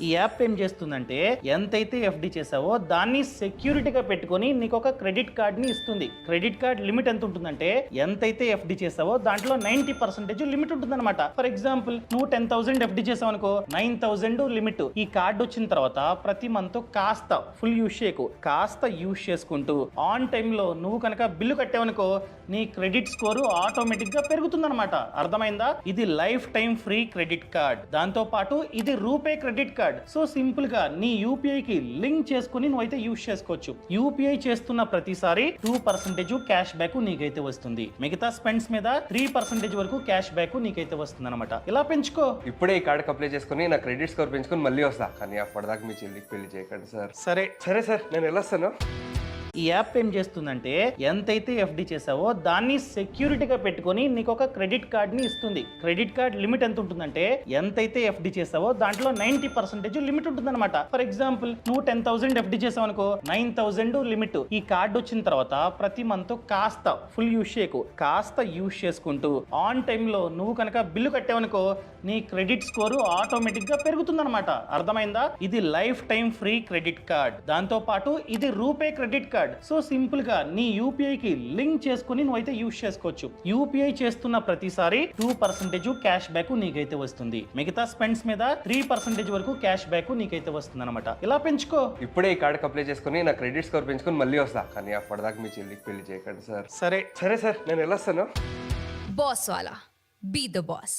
ఈ యాప్ ఏం చేస్తుందంటే ఎంతైతే ఎఫ్డి చేసావో దాన్ని సెక్యూరిటీగా పెట్టుకొని నీకు ఒక క్రెడిట్ కార్డ్ ని ఇస్తుంది. క్రెడిట్ కార్డ్ లిమిట్ ఎంత ఉంటుందంటే ఎంతైతే ఎఫ్డి చేసావో దాంట్లో 90% లిమిట్ ఉంటుందన్నమాట. ఫర్ ఎగ్జాంపుల్ నువ్వు 10,000 ఎఫ్డి చేసావు అనుకో, 9,000 లిమిట్. ఈ కార్డ్ వచ్చిన తర్వాత ప్రతి మంత్ కాస్త ఫుల్ యూజ్ చేయకు, కాస్త యూజ్ చేసుకుంటూ ఆన్ టైమ్ లో నువ్వు కనుక బిల్లు కట్టావనుకో నీ క్రెడిట్ స్కోర్ ఆటోమేటిక్ గా పెరుగుతుందన్నమాట. అర్థమైందా? ఇది life time free credit card. దాంతో పాటు ఇది RuPay credit card. So simple గా నీ యూపీఐ కి లింక్ చేసుకుని నువ్వైతే యూజ్ చేసుకోవచ్చు. యూపీఐ చేస్తున్న ప్రతిసారి 2% క్యాష్ బ్యాక్ నీకైతే వస్తుంది. మిగతా స్పెండ్స్ మీద 3% వరకు క్యాష్ బ్యాక్ నీకైతే వస్తుంది అనమాట. ఇలా పెంచుకో. ఇప్పుడే ఈ కార్డ్ అప్లై చేసుకుని నా క్రెడిట్ స్కోర్ పెంచుకొని మళ్ళీ వస్తా. కానీ అప్పటిదాకా మీ చెల్లికి పెళ్లి చేయకండి సార్. సరే సార్ నేను వెళ్ళొస్తాను. ఈ యాప్ ఏం చేస్తుందంటే ఎంతైతే ఎఫ్డి చేసావో దాన్ని సెక్యూరిటీగా పెట్టుకొని నీకు ఒక క్రెడిట్ కార్డ్ ని ఇస్తుంది. క్రెడిట్ కార్డ్ లిమిట్ ఎంత ఉంటుందంటే ఎంతైతే ఎఫ్డి చేసావో దాంట్లో 90% లిమిట్ ఉంటుందన్నమాట. ఫర్ ఎగ్జాంపుల్ నువ్వు 10,000 ఎఫ్డి చేసావు అనుకో, 9,000 లిమిట్. ఈ కార్డ్ వచ్చిన తర్వాత ప్రతి మంత్ కాస్త ఫుల్ యూజ్ చేయకు, కాస్త యూజ్ చేసుకుంటూ ఆన్ టైమ్ లో నువ్వు కనుక బిల్లు కట్టావనుకో నీ క్రెడిట్ స్కోర్ ఆటోమేటిక్ గా పెరుగుతుందన్నమాట. అర్థమైందా? ఇది life time free credit card. దాంతో పాటు ఇది RuPay credit card. So simple గా నీ యూపీఐ కి లింక్ చేసుకుని నువ్వైతే యూజ్ చేసుకోవచ్చు. యూపీఐ చేస్తున్న ప్రతిసారి 2% క్యాష్ బ్యాక్ నీకైతే వస్తుంది. మిగతా స్పెండ్స్ మీద 3% వరకు క్యాష్ బ్యాక్ నీకైతే వస్తుంది అనమాట. ఇలా పెంచుకో. ఇప్పుడే ఈ కార్డ్ అప్లై చేసుకుని నా క్రెడిట్ స్కోర్ పెంచుకొని మళ్ళీ వస్తా. కానీ అప్పటిదాకా మీ చెల్లికి పెళ్లి చేయకండి సార్. సరే సార్ నేను వెళ్ళొస్తాను. Boss wala. Be the boss.